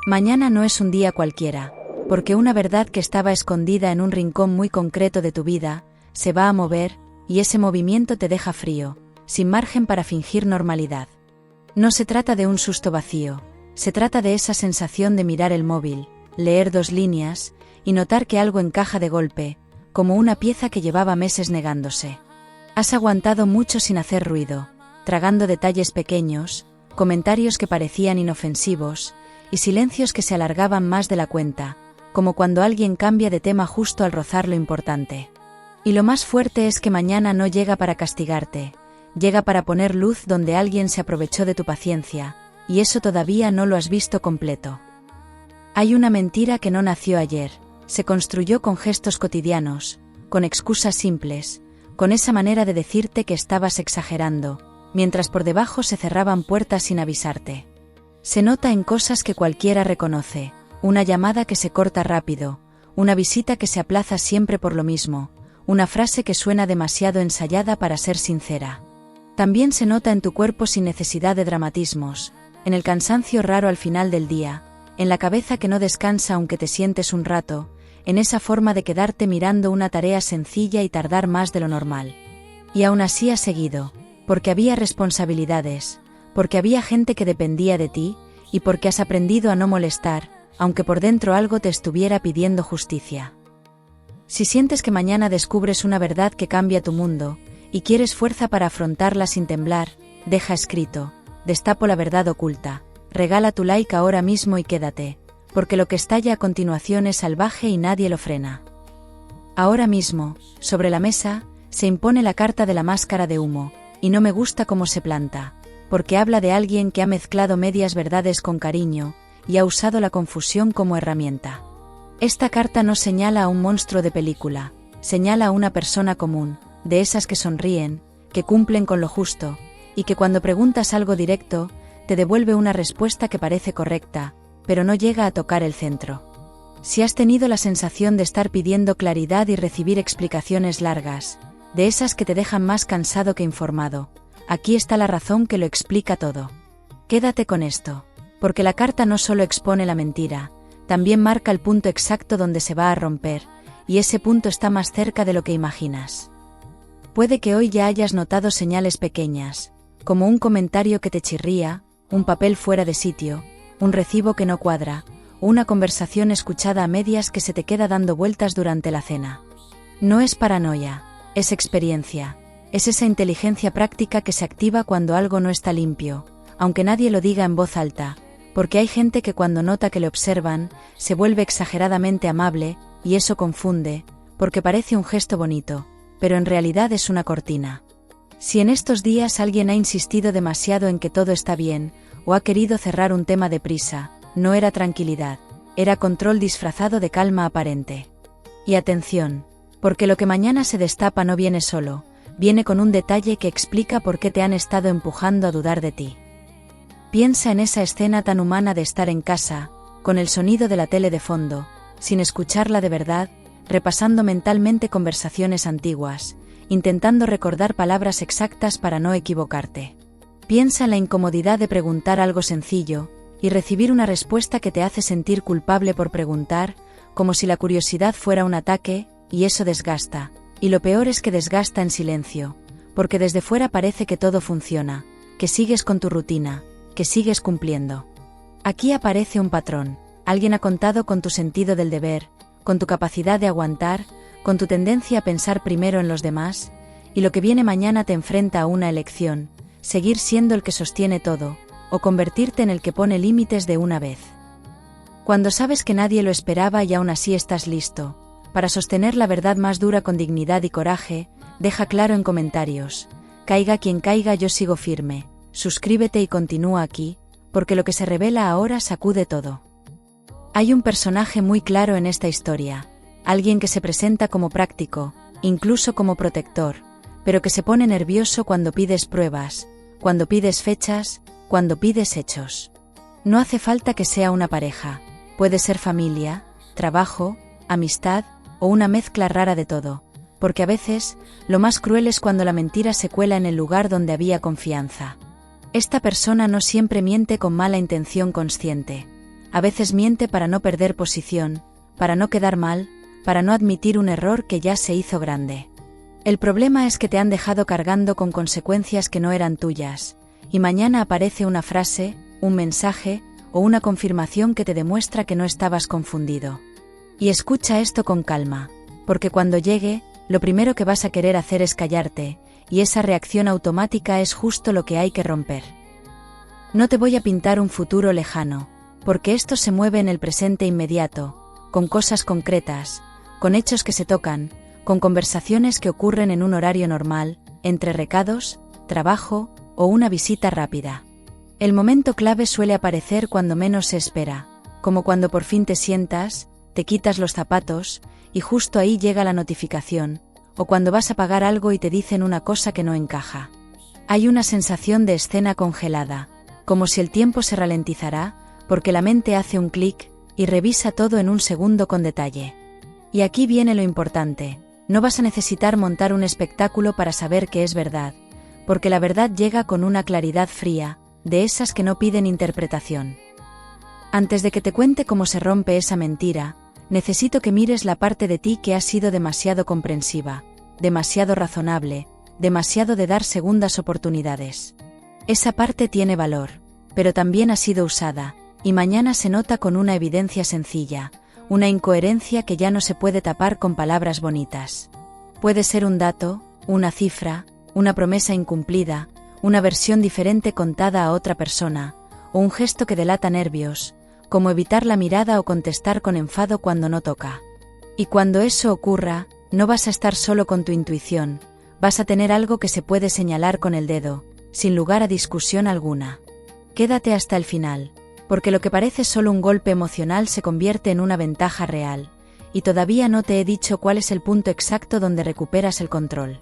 Mañana no es un día cualquiera, porque una verdad que estaba escondida en un rincón muy concreto de tu vida, se va a mover, y ese movimiento te deja frío, sin margen para fingir normalidad. No se trata de un susto vacío, se trata de esa sensación de mirar el móvil, leer 2 líneas, y notar que algo encaja de golpe, como una pieza que llevaba meses negándose. Has aguantado mucho sin hacer ruido, tragando detalles pequeños, comentarios que parecían inofensivos, y silencios que se alargaban más de la cuenta, como cuando alguien cambia de tema justo al rozar lo importante. Y lo más fuerte es que mañana no llega para castigarte, llega para poner luz donde alguien se aprovechó de tu paciencia, y eso todavía no lo has visto completo. Hay una mentira que no nació ayer, se construyó con gestos cotidianos, con excusas simples, con esa manera de decirte que estabas exagerando, mientras por debajo se cerraban puertas sin avisarte. Se nota en cosas que cualquiera reconoce, una llamada que se corta rápido, una visita que se aplaza siempre por lo mismo, una frase que suena demasiado ensayada para ser sincera. También se nota en tu cuerpo sin necesidad de dramatismos, en el cansancio raro al final del día, en la cabeza que no descansa aunque te sientes un rato, en esa forma de quedarte mirando una tarea sencilla y tardar más de lo normal. Y aún así has seguido, porque había responsabilidades, porque había gente que dependía de ti, y porque has aprendido a no molestar, aunque por dentro algo te estuviera pidiendo justicia. Si sientes que mañana descubres una verdad que cambia tu mundo, y quieres fuerza para afrontarla sin temblar, deja escrito, destapo la verdad oculta, regala tu like ahora mismo y quédate, porque lo que estalla a continuación es salvaje y nadie lo frena. Ahora mismo, sobre la mesa, se impone la carta de la máscara de humo, y no me gusta cómo se planta, porque habla de alguien que ha mezclado medias verdades con cariño, y ha usado la confusión como herramienta. Esta carta no señala a un monstruo de película, señala a una persona común, de esas que sonríen, que cumplen con lo justo, y que cuando preguntas algo directo, te devuelve una respuesta que parece correcta, pero no llega a tocar el centro. Si has tenido la sensación de estar pidiendo claridad y recibir explicaciones largas, de esas que te dejan más cansado que informado, aquí está la razón que lo explica todo. Quédate con esto, porque la carta no solo expone la mentira, también marca el punto exacto donde se va a romper, y ese punto está más cerca de lo que imaginas. Puede que hoy ya hayas notado señales pequeñas, como un comentario que te chirría, un papel fuera de sitio, un recibo que no cuadra, o una conversación escuchada a medias que se te queda dando vueltas durante la cena. No es paranoia, es experiencia, es esa inteligencia práctica que se activa cuando algo no está limpio, aunque nadie lo diga en voz alta, porque hay gente que cuando nota que le observan, se vuelve exageradamente amable, y eso confunde, porque parece un gesto bonito, pero en realidad es una cortina. Si en estos días alguien ha insistido demasiado en que todo está bien, o ha querido cerrar un tema deprisa, no era tranquilidad, era control disfrazado de calma aparente. Y atención, porque lo que mañana se destapa no viene solo, viene con un detalle que explica por qué te han estado empujando a dudar de ti. Piensa en esa escena tan humana de estar en casa, con el sonido de la tele de fondo, sin escucharla de verdad, repasando mentalmente conversaciones antiguas, intentando recordar palabras exactas para no equivocarte. Piensa en la incomodidad de preguntar algo sencillo, y recibir una respuesta que te hace sentir culpable por preguntar, como si la curiosidad fuera un ataque, y eso desgasta, y lo peor es que desgasta en silencio, porque desde fuera parece que todo funciona, que sigues con tu rutina, que sigues cumpliendo. Aquí aparece un patrón, alguien ha contado con tu sentido del deber, con tu capacidad de aguantar, con tu tendencia a pensar primero en los demás, y lo que viene mañana te enfrenta a una elección, seguir siendo el que sostiene todo, o convertirte en el que pone límites de una vez. Cuando sabes que nadie lo esperaba y aún así estás listo, para sostener la verdad más dura con dignidad y coraje, deja claro en comentarios, caiga quien caiga yo sigo firme, suscríbete y continúa aquí, porque lo que se revela ahora sacude todo. Hay un personaje muy claro en esta historia, alguien que se presenta como práctico, incluso como protector, pero que se pone nervioso cuando pides pruebas, cuando pides fechas, cuando pides hechos. No hace falta que sea una pareja, puede ser familia, trabajo, amistad, o una mezcla rara de todo, porque a veces, lo más cruel es cuando la mentira se cuela en el lugar donde había confianza. Esta persona no siempre miente con mala intención consciente. A veces miente para no perder posición, para no quedar mal, para no admitir un error que ya se hizo grande. El problema es que te han dejado cargando con consecuencias que no eran tuyas, y mañana aparece una frase, un mensaje o una confirmación que te demuestra que no estabas confundido. Y escucha esto con calma, porque cuando llegue, lo primero que vas a querer hacer es callarte, y esa reacción automática es justo lo que hay que romper. No te voy a pintar un futuro lejano, porque esto se mueve en el presente inmediato, con cosas concretas, con hechos que se tocan, con conversaciones que ocurren en un horario normal, entre recados, trabajo o una visita rápida. El momento clave suele aparecer cuando menos se espera, como cuando por fin te sientas, te quitas los zapatos, y justo ahí llega la notificación, o cuando vas a pagar algo y te dicen una cosa que no encaja. Hay una sensación de escena congelada, como si el tiempo se ralentizará, porque la mente hace un clic, y revisa todo en un segundo con detalle. Y aquí viene lo importante, no vas a necesitar montar un espectáculo para saber que es verdad, porque la verdad llega con una claridad fría, de esas que no piden interpretación. Antes de que te cuente cómo se rompe esa mentira, necesito que mires la parte de ti que ha sido demasiado comprensiva, demasiado razonable, demasiado de dar segundas oportunidades. Esa parte tiene valor, pero también ha sido usada, y mañana se nota con una evidencia sencilla, una incoherencia que ya no se puede tapar con palabras bonitas. Puede ser un dato, una cifra, una promesa incumplida, una versión diferente contada a otra persona, o un gesto que delata nervios, como evitar la mirada o contestar con enfado cuando no toca. Y cuando eso ocurra, no vas a estar solo con tu intuición, vas a tener algo que se puede señalar con el dedo, sin lugar a discusión alguna. Quédate hasta el final, porque lo que parece solo un golpe emocional se convierte en una ventaja real, y todavía no te he dicho cuál es el punto exacto donde recuperas el control.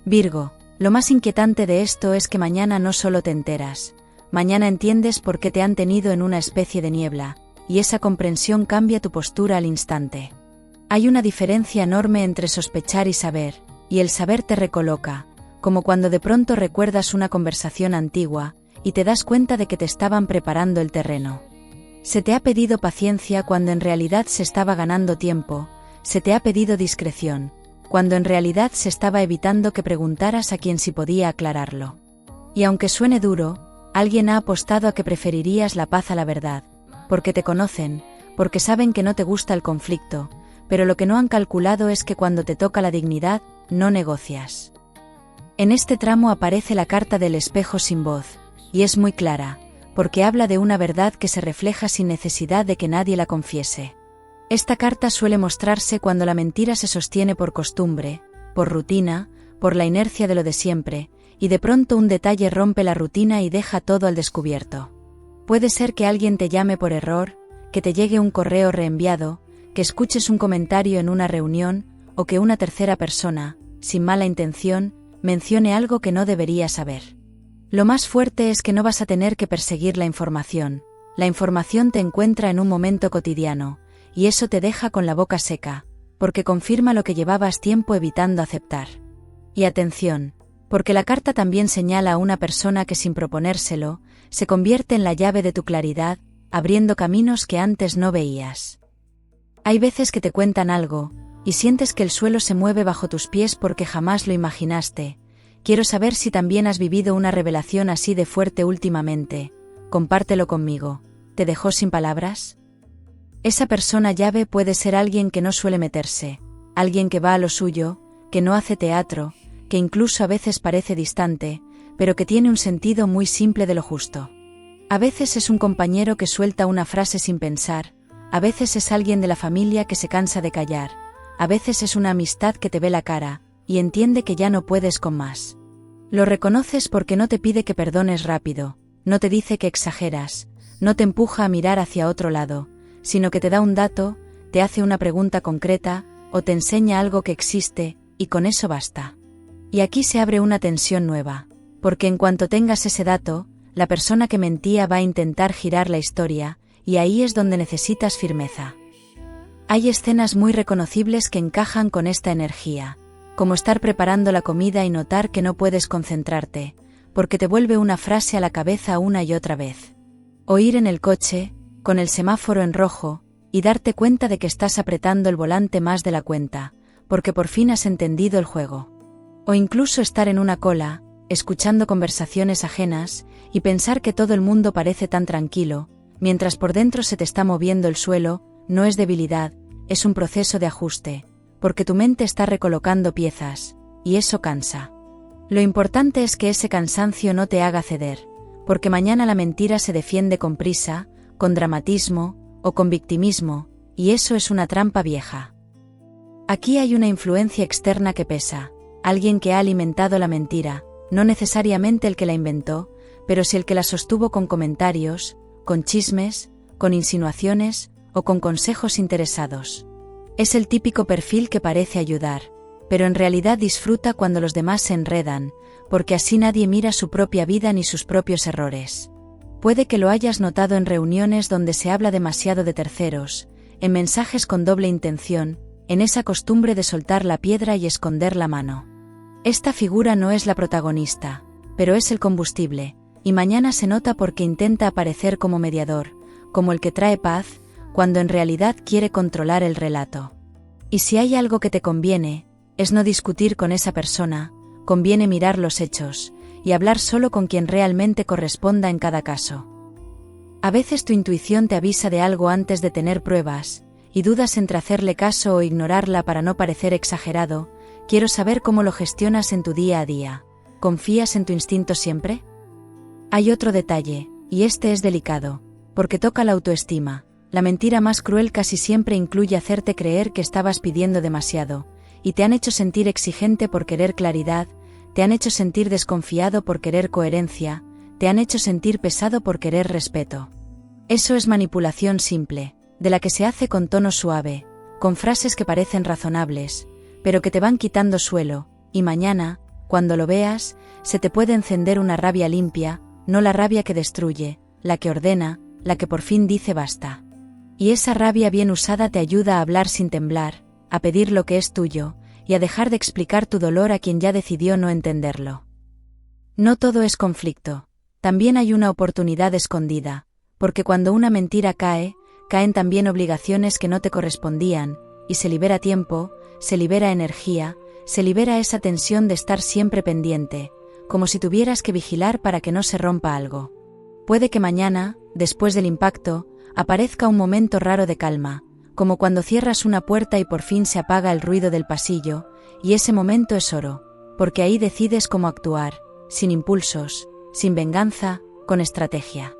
Virgo, lo más inquietante de esto es que mañana no solo te enteras, mañana entiendes por qué te han tenido en una especie de niebla, y esa comprensión cambia tu postura al instante. Hay una diferencia enorme entre sospechar y saber, y el saber te recoloca, como cuando de pronto recuerdas una conversación antigua, y te das cuenta de que te estaban preparando el terreno. Se te ha pedido paciencia cuando en realidad se estaba ganando tiempo, se te ha pedido discreción, cuando en realidad se estaba evitando que preguntaras a quien sí podía aclararlo. Y aunque suene duro, alguien ha apostado a que preferirías la paz a la verdad, porque te conocen, porque saben que no te gusta el conflicto, pero lo que no han calculado es que cuando te toca la dignidad, no negocias. En este tramo aparece la carta del espejo sin voz, y es muy clara, porque habla de una verdad que se refleja sin necesidad de que nadie la confiese. Esta carta suele mostrarse cuando la mentira se sostiene por costumbre, por rutina, por la inercia de lo de siempre, y de pronto un detalle rompe la rutina y deja todo al descubierto. Puede ser que alguien te llame por error, que te llegue un correo reenviado, que escuches un comentario en una reunión, o que una tercera persona, sin mala intención, mencione algo que no debería saber. Lo más fuerte es que no vas a tener que perseguir la información te encuentra en un momento cotidiano, y eso te deja con la boca seca, porque confirma lo que llevabas tiempo evitando aceptar. Y atención, porque la carta también señala a una persona que sin proponérselo, se convierte en la llave de tu claridad, abriendo caminos que antes no veías. Hay veces que te cuentan algo, y sientes que el suelo se mueve bajo tus pies porque jamás lo imaginaste. Quiero saber si también has vivido una revelación así de fuerte últimamente. Compártelo conmigo. ¿Te dejó sin palabras? Esa persona llave puede ser alguien que no suele meterse, alguien que va a lo suyo, que no hace teatro, que incluso a veces parece distante, pero que tiene un sentido muy simple de lo justo. A veces es un compañero que suelta una frase sin pensar, a veces es alguien de la familia que se cansa de callar, a veces es una amistad que te ve la cara, y entiende que ya no puedes con más. Lo reconoces porque no te pide que perdones rápido, no te dice que exageras, no te empuja a mirar hacia otro lado, sino que te da un dato, te hace una pregunta concreta, o te enseña algo que existe, y con eso basta. Y aquí se abre una tensión nueva, porque en cuanto tengas ese dato, la persona que mentía va a intentar girar la historia, y ahí es donde necesitas firmeza. Hay escenas muy reconocibles que encajan con esta energía, como estar preparando la comida y notar que no puedes concentrarte, porque te vuelve una frase a la cabeza una y otra vez. O ir en el coche, con el semáforo en rojo, y darte cuenta de que estás apretando el volante más de la cuenta, porque por fin has entendido el juego. O incluso estar en una cola, escuchando conversaciones ajenas, y pensar que todo el mundo parece tan tranquilo, mientras por dentro se te está moviendo el suelo. No es debilidad, es un proceso de ajuste, porque tu mente está recolocando piezas, y eso cansa. Lo importante es que ese cansancio no te haga ceder, porque mañana la mentira se defiende con prisa, con dramatismo, o con victimismo, y eso es una trampa vieja. Aquí hay una influencia externa que pesa, alguien que ha alimentado la mentira, no necesariamente el que la inventó, pero sí el que la sostuvo con comentarios, con chismes, con insinuaciones, o con consejos interesados. Es el típico perfil que parece ayudar, pero en realidad disfruta cuando los demás se enredan, porque así nadie mira su propia vida ni sus propios errores. Puede que lo hayas notado en reuniones donde se habla demasiado de terceros, en mensajes con doble intención, en esa costumbre de soltar la piedra y esconder la mano. Esta figura no es la protagonista, pero es el combustible, y mañana se nota porque intenta aparecer como mediador, como el que trae paz, cuando en realidad quiere controlar el relato. Y si hay algo que te conviene, es no discutir con esa persona, conviene mirar los hechos, y hablar solo con quien realmente corresponda en cada caso. A veces tu intuición te avisa de algo antes de tener pruebas, y dudas entre hacerle caso o ignorarla para no parecer exagerado. Quiero saber cómo lo gestionas en tu día a día. ¿Confías en tu instinto siempre? Hay otro detalle, y este es delicado, porque toca la autoestima. La mentira más cruel casi siempre incluye hacerte creer que estabas pidiendo demasiado, y te han hecho sentir exigente por querer claridad, te han hecho sentir desconfiado por querer coherencia, te han hecho sentir pesado por querer respeto. Eso es manipulación simple, de la que se hace con tono suave, con frases que parecen razonables, pero que te van quitando suelo, y mañana, cuando lo veas, se te puede encender una rabia limpia, no la rabia que destruye, la que ordena, la que por fin dice basta. Y esa rabia bien usada te ayuda a hablar sin temblar, a pedir lo que es tuyo, y a dejar de explicar tu dolor a quien ya decidió no entenderlo. No todo es conflicto, también hay una oportunidad escondida, porque cuando una mentira cae, caen también obligaciones que no te correspondían, y se libera tiempo, se libera energía, se libera esa tensión de estar siempre pendiente, como si tuvieras que vigilar para que no se rompa algo. Puede que mañana, después del impacto, aparezca un momento raro de calma, como cuando cierras una puerta y por fin se apaga el ruido del pasillo, y ese momento es oro, porque ahí decides cómo actuar, sin impulsos, sin venganza, con estrategia.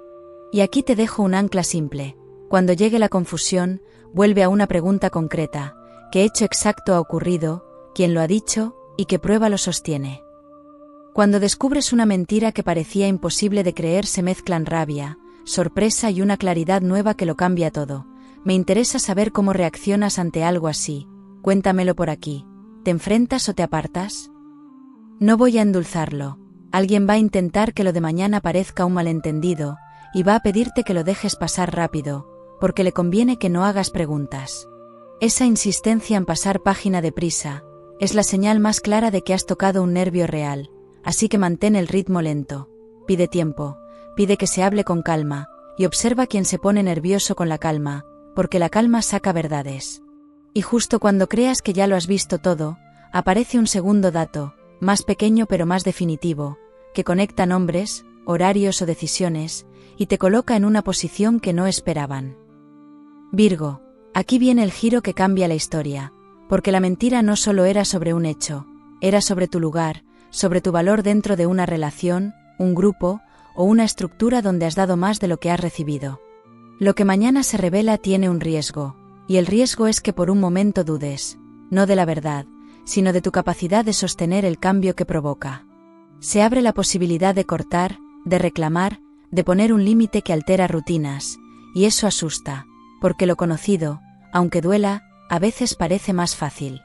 Y aquí te dejo un ancla simple. Cuando llegue la confusión, vuelve a una pregunta concreta: ¿qué hecho exacto ha ocurrido? ¿Quién lo ha dicho? ¿Y qué prueba lo sostiene? Cuando descubres una mentira que parecía imposible de creer, se mezclan rabia, sorpresa y una claridad nueva que lo cambia todo. Me interesa saber cómo reaccionas ante algo así. Cuéntamelo por aquí. ¿Te enfrentas o te apartas? No voy a endulzarlo. Alguien va a intentar que lo de mañana parezca un malentendido, y va a pedirte que lo dejes pasar rápido, porque le conviene que no hagas preguntas. Esa insistencia en pasar página deprisa es la señal más clara de que has tocado un nervio real, así que mantén el ritmo lento. Pide tiempo, pide que se hable con calma, y observa quién se pone nervioso con la calma, porque la calma saca verdades. Y justo cuando creas que ya lo has visto todo, aparece un segundo dato, más pequeño pero más definitivo, que conecta nombres, horarios o decisiones, y te coloca en una posición que no esperaban. Virgo, aquí viene el giro que cambia la historia, porque la mentira no solo era sobre un hecho, era sobre tu lugar, sobre tu valor dentro de una relación, un grupo, o una estructura donde has dado más de lo que has recibido. Lo que mañana se revela tiene un riesgo, y el riesgo es que por un momento dudes, no de la verdad, sino de tu capacidad de sostener el cambio que provoca. Se abre la posibilidad de cortar, de reclamar, de poner un límite que altera rutinas, y eso asusta, porque lo conocido, aunque duela, a veces parece más fácil.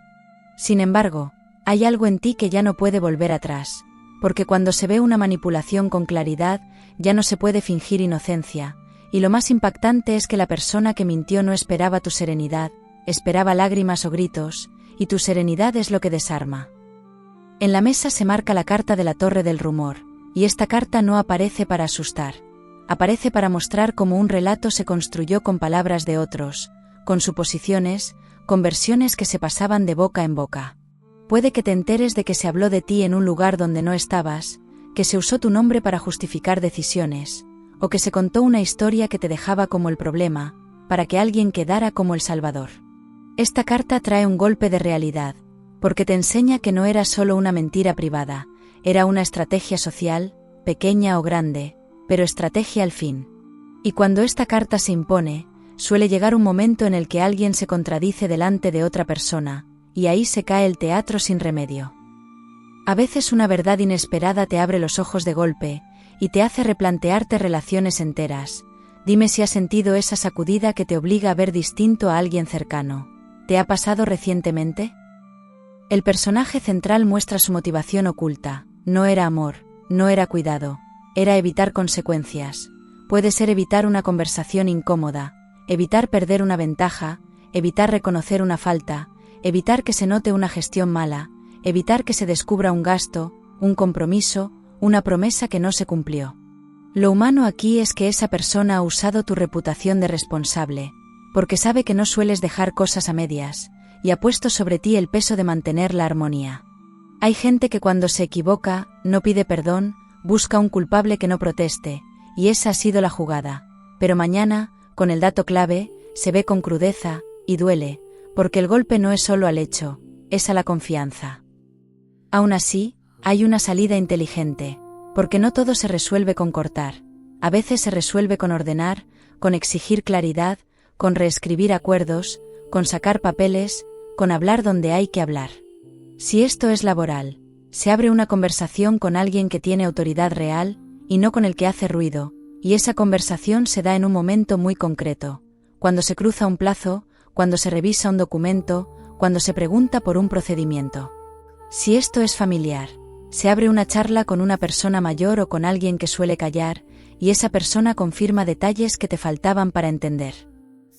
Sin embargo, hay algo en ti que ya no puede volver atrás, porque cuando se ve una manipulación con claridad, ya no se puede fingir inocencia, y lo más impactante es que la persona que mintió no esperaba tu serenidad, esperaba lágrimas o gritos, y tu serenidad es lo que desarma. En la mesa se marca la carta de la torre del rumor, y esta carta no aparece para asustar. aparece para mostrar cómo un relato se construyó con palabras de otros, con suposiciones, con versiones que se pasaban de boca en boca. Puede que te enteres de que se habló de ti en un lugar donde no estabas, que se usó tu nombre para justificar decisiones, o que se contó una historia que te dejaba como el problema, para que alguien quedara como el salvador. Esta carta trae un golpe de realidad, porque te enseña que no era solo una mentira privada, era una estrategia social, pequeña o grande, pero estrategia al fin. Y cuando esta carta se impone, suele llegar un momento en el que alguien se contradice delante de otra persona, y ahí se cae el teatro sin remedio. A veces una verdad inesperada te abre los ojos de golpe, y te hace replantearte relaciones enteras. Dime si has sentido esa sacudida que te obliga a ver distinto a alguien cercano. ¿Te ha pasado recientemente? El personaje central muestra su motivación oculta. No era amor, no era cuidado, era evitar consecuencias. Puede ser evitar una conversación incómoda, evitar perder una ventaja, evitar reconocer una falta, evitar que se note una gestión mala, evitar que se descubra un gasto, un compromiso, una promesa que no se cumplió. Lo humano aquí es que esa persona ha usado tu reputación de responsable, porque sabe que no sueles dejar cosas a medias, y ha puesto sobre ti el peso de mantener la armonía. Hay gente que cuando se equivoca, no pide perdón, busca un culpable que no proteste, y esa ha sido la jugada, pero mañana, con el dato clave, se ve con crudeza, y duele, porque el golpe no es solo al hecho, es a la confianza. Aún así, hay una salida inteligente, porque no todo se resuelve con cortar, a veces se resuelve con ordenar, con exigir claridad, con reescribir acuerdos, con sacar papeles, con hablar donde hay que hablar. Si esto es laboral, se abre una conversación con alguien que tiene autoridad real, y no con el que hace ruido, y esa conversación se da en un momento muy concreto, cuando se cruza un plazo, cuando se revisa un documento, cuando se pregunta por un procedimiento. Si esto es familiar, se abre una charla con una persona mayor o con alguien que suele callar, y esa persona confirma detalles que te faltaban para entender.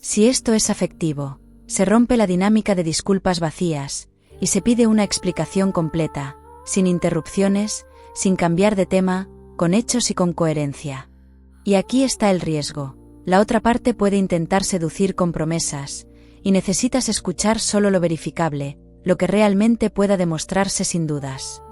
Si esto es afectivo, se rompe la dinámica de disculpas vacías, y se pide una explicación completa, sin interrupciones, sin cambiar de tema, con hechos y con coherencia. Y aquí está el riesgo. La otra parte puede intentar seducir con promesas, y necesitas escuchar solo lo verificable, lo que realmente pueda demostrarse sin dudas.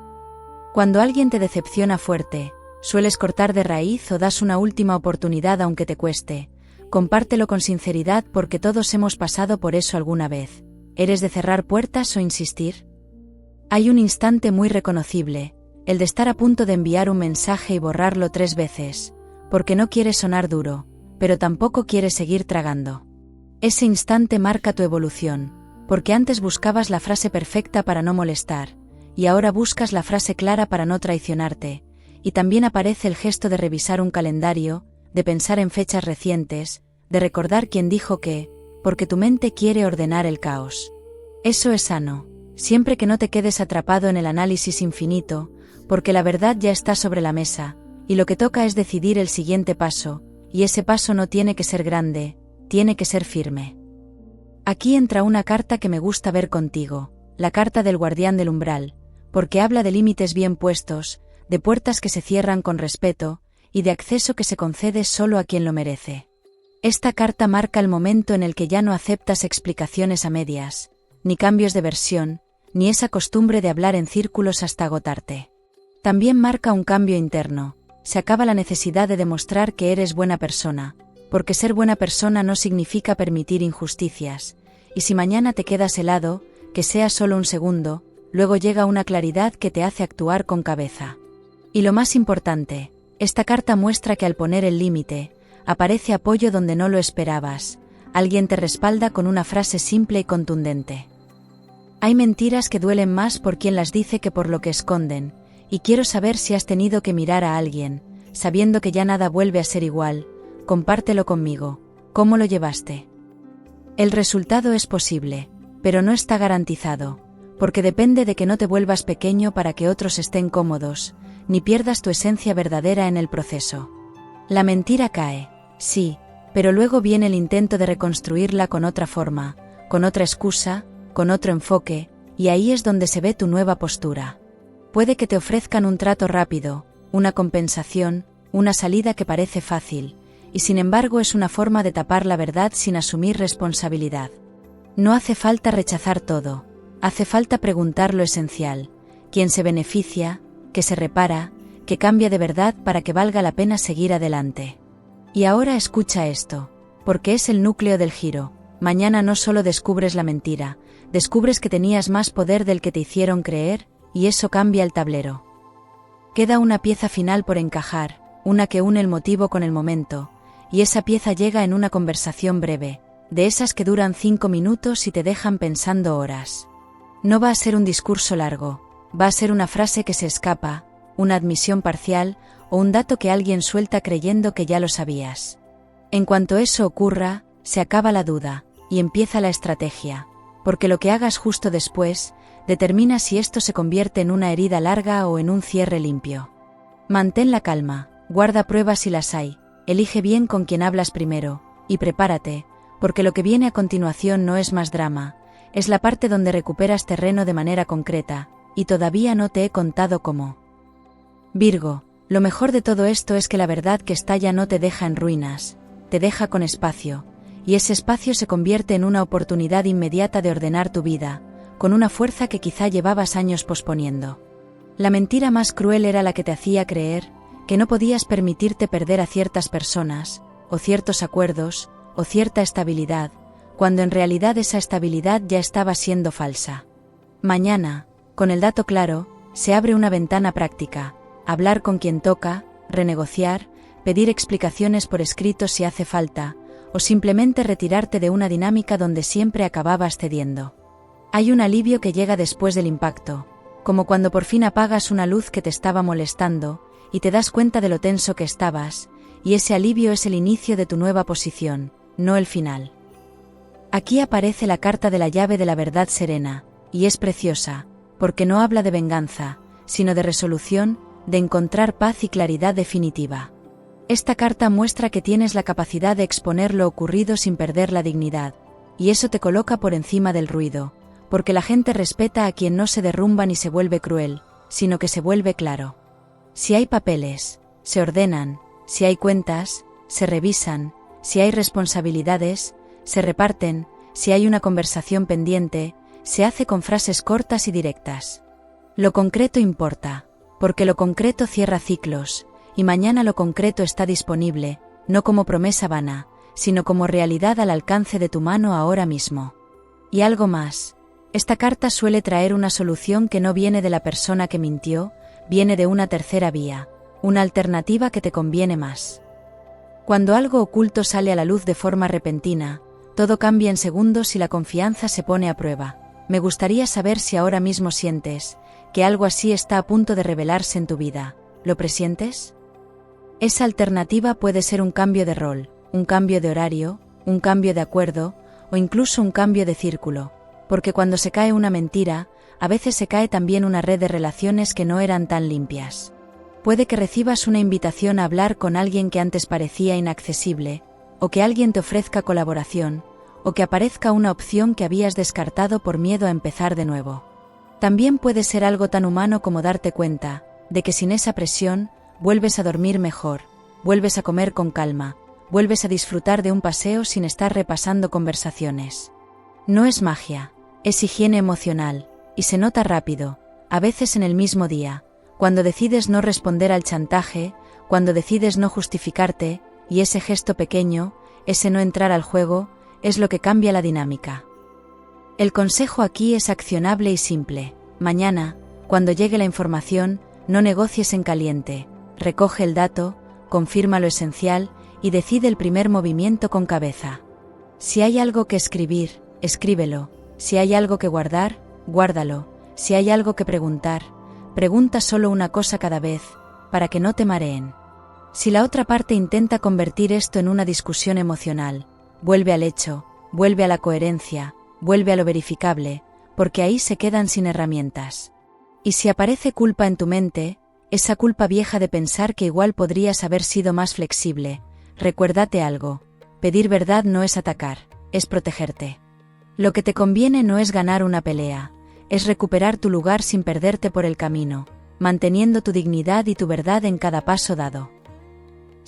Cuando alguien te decepciona fuerte, sueles cortar de raíz o das una última oportunidad aunque te cueste. Compártelo con sinceridad porque todos hemos pasado por eso alguna vez. ¿Eres de cerrar puertas o insistir? Hay un instante muy reconocible, el de estar a punto de enviar un mensaje y borrarlo 3 veces, porque no quieres sonar duro, pero tampoco quieres seguir tragando. Ese instante marca tu evolución, porque antes buscabas la frase perfecta para no molestar, y ahora buscas la frase clara para no traicionarte, y también aparece el gesto de revisar un calendario, de pensar en fechas recientes, de recordar quién dijo qué, porque tu mente quiere ordenar el caos. Eso es sano, siempre que no te quedes atrapado en el análisis infinito, porque la verdad ya está sobre la mesa, y lo que toca es decidir el siguiente paso, y ese paso no tiene que ser grande, tiene que ser firme. Aquí entra una carta que me gusta ver contigo, la carta del guardián del umbral, porque habla de límites bien puestos, de puertas que se cierran con respeto, y de acceso que se concede solo a quien lo merece. Esta carta marca el momento en el que ya no aceptas explicaciones a medias, ni cambios de versión, ni esa costumbre de hablar en círculos hasta agotarte. También marca un cambio interno, se acaba la necesidad de demostrar que eres buena persona, porque ser buena persona no significa permitir injusticias, y si mañana te quedas helado, que sea solo un segundo, luego llega una claridad que te hace actuar con cabeza. Y lo más importante, esta carta muestra que al poner el límite, aparece apoyo donde no lo esperabas, alguien te respalda con una frase simple y contundente. Hay mentiras que duelen más por quien las dice que por lo que esconden, y quiero saber si has tenido que mirar a alguien, sabiendo que ya nada vuelve a ser igual, compártelo conmigo, ¿cómo lo llevaste? El resultado es posible, pero no está garantizado, porque depende de que no te vuelvas pequeño para que otros estén cómodos, ni pierdas tu esencia verdadera en el proceso. La mentira cae, sí, pero luego viene el intento de reconstruirla con otra forma, con otra excusa, con otro enfoque, y ahí es donde se ve tu nueva postura. Puede que te ofrezcan un trato rápido, una compensación, una salida que parece fácil, y sin embargo es una forma de tapar la verdad sin asumir responsabilidad. No hace falta rechazar todo, hace falta preguntar lo esencial: ¿quién se beneficia, qué se repara, qué cambia de verdad para que valga la pena seguir adelante? Y ahora escucha esto, porque es el núcleo del giro. Mañana no solo descubres la mentira, descubres que tenías más poder del que te hicieron creer, y eso cambia el tablero. Queda una pieza final por encajar, una que une el motivo con el momento, y esa pieza llega en una conversación breve, de esas que duran 5 minutos y te dejan pensando horas. No va a ser un discurso largo, va a ser una frase que se escapa, una admisión parcial o un dato que alguien suelta creyendo que ya lo sabías. En cuanto eso ocurra, se acaba la duda, y empieza la estrategia, porque lo que hagas justo después determina si esto se convierte en una herida larga o en un cierre limpio. Mantén la calma, guarda pruebas si las hay, elige bien con quién hablas primero, y prepárate, porque lo que viene a continuación no es más drama, es la parte donde recuperas terreno de manera concreta, y todavía no te he contado cómo. Virgo, lo mejor de todo esto es que la verdad que estalla no te deja en ruinas, te deja con espacio, y ese espacio se convierte en una oportunidad inmediata de ordenar tu vida, con una fuerza que quizá llevabas años posponiendo. La mentira más cruel era la que te hacía creer que no podías permitirte perder a ciertas personas, o ciertos acuerdos, o cierta estabilidad, cuando en realidad esa estabilidad ya estaba siendo falsa. Mañana, con el dato claro, se abre una ventana práctica: hablar con quien toca, renegociar, pedir explicaciones por escrito si hace falta, o simplemente retirarte de una dinámica donde siempre acababas cediendo. Hay un alivio que llega después del impacto, como cuando por fin apagas una luz que te estaba molestando, y te das cuenta de lo tenso que estabas, y ese alivio es el inicio de tu nueva posición, no el final. Aquí aparece la carta de la llave de la verdad serena, y es preciosa, porque no habla de venganza, sino de resolución, de encontrar paz y claridad definitiva. Esta carta muestra que tienes la capacidad de exponer lo ocurrido sin perder la dignidad, y eso te coloca por encima del ruido, porque la gente respeta a quien no se derrumba ni se vuelve cruel, sino que se vuelve claro. Si hay papeles, se ordenan; si hay cuentas, se revisan; si hay responsabilidades, se reparten; si hay una conversación pendiente, se hace con frases cortas y directas. Lo concreto importa, porque lo concreto cierra ciclos, y mañana lo concreto está disponible, no como promesa vana, sino como realidad al alcance de tu mano ahora mismo. Y algo más. Esta carta suele traer una solución que no viene de la persona que mintió, viene de una tercera vía, una alternativa que te conviene más. Cuando algo oculto sale a la luz de forma repentina, todo cambia en segundos y la confianza se pone a prueba. Me gustaría saber si ahora mismo sientes que algo así está a punto de revelarse en tu vida. ¿Lo presientes? Esa alternativa puede ser un cambio de rol, un cambio de horario, un cambio de acuerdo, o incluso un cambio de círculo, porque cuando se cae una mentira, a veces se cae también una red de relaciones que no eran tan limpias. Puede que recibas una invitación a hablar con alguien que antes parecía inaccesible, o que alguien te ofrezca colaboración, o que aparezca una opción que habías descartado por miedo a empezar de nuevo. También puede ser algo tan humano como darte cuenta de que sin esa presión, vuelves a dormir mejor, vuelves a comer con calma, vuelves a disfrutar de un paseo sin estar repasando conversaciones. No es magia, es higiene emocional, y se nota rápido, a veces en el mismo día, cuando decides no responder al chantaje, cuando decides no justificarte, y ese gesto pequeño, ese no entrar al juego, es lo que cambia la dinámica. El consejo aquí es accionable y simple. Mañana, cuando llegue la información, no negocies en caliente, recoge el dato, confirma lo esencial, y decide el primer movimiento con cabeza. Si hay algo que escribir, escríbelo; si hay algo que guardar, guárdalo; si hay algo que preguntar, pregunta solo una cosa cada vez, para que no te mareen. Si la otra parte intenta convertir esto en una discusión emocional, vuelve al hecho, vuelve a la coherencia, vuelve a lo verificable, porque ahí se quedan sin herramientas. Y si aparece culpa en tu mente, esa culpa vieja de pensar que igual podrías haber sido más flexible, recuérdate algo: pedir verdad no es atacar, es protegerte. Lo que te conviene no es ganar una pelea, es recuperar tu lugar sin perderte por el camino, manteniendo tu dignidad y tu verdad en cada paso dado.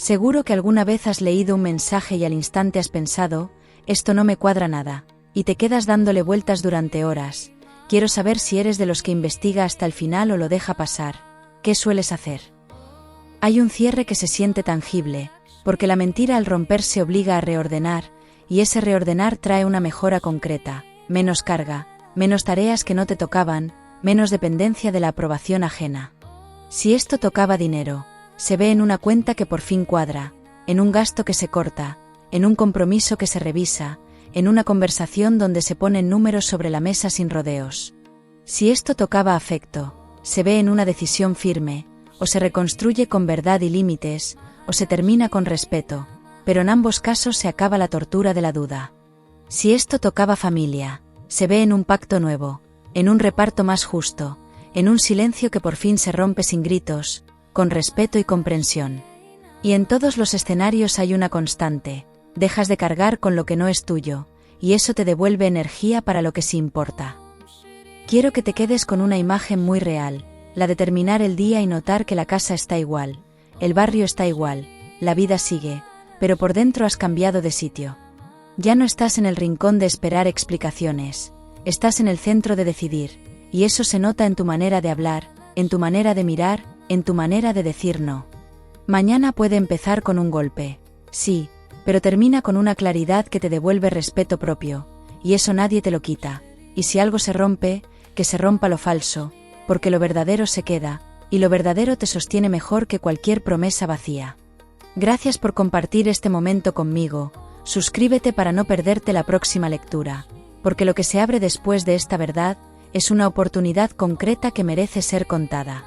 Seguro que alguna vez has leído un mensaje y al instante has pensado, esto no me cuadra nada, y te quedas dándole vueltas durante horas. Quiero saber si eres de los que investiga hasta el final o lo deja pasar. ¿Qué sueles hacer? Hay un cierre que se siente tangible, porque la mentira al romperse obliga a reordenar, y ese reordenar trae una mejora concreta, menos carga, menos tareas que no te tocaban, menos dependencia de la aprobación ajena. Si esto tocaba dinero, se ve en una cuenta que por fin cuadra, en un gasto que se corta, en un compromiso que se revisa, en una conversación donde se ponen números sobre la mesa sin rodeos. Si esto tocaba afecto, se ve en una decisión firme, o se reconstruye con verdad y límites, o se termina con respeto, pero en ambos casos se acaba la tortura de la duda. Si esto tocaba familia, se ve en un pacto nuevo, en un reparto más justo, en un silencio que por fin se rompe sin gritos, con respeto y comprensión. Y en todos los escenarios hay una constante: dejas de cargar con lo que no es tuyo, y eso te devuelve energía para lo que sí importa. Quiero que te quedes con una imagen muy real, la de terminar el día y notar que la casa está igual, el barrio está igual, la vida sigue, pero por dentro has cambiado de sitio. Ya no estás en el rincón de esperar explicaciones, estás en el centro de decidir, y eso se nota en tu manera de hablar, en tu manera de mirar, en tu manera de decir no. Mañana puede empezar con un golpe, sí, pero termina con una claridad que te devuelve respeto propio, y eso nadie te lo quita, y si algo se rompe, que se rompa lo falso, porque lo verdadero se queda, y lo verdadero te sostiene mejor que cualquier promesa vacía. Gracias por compartir este momento conmigo, suscríbete para no perderte la próxima lectura, porque lo que se abre después de esta verdad es una oportunidad concreta que merece ser contada.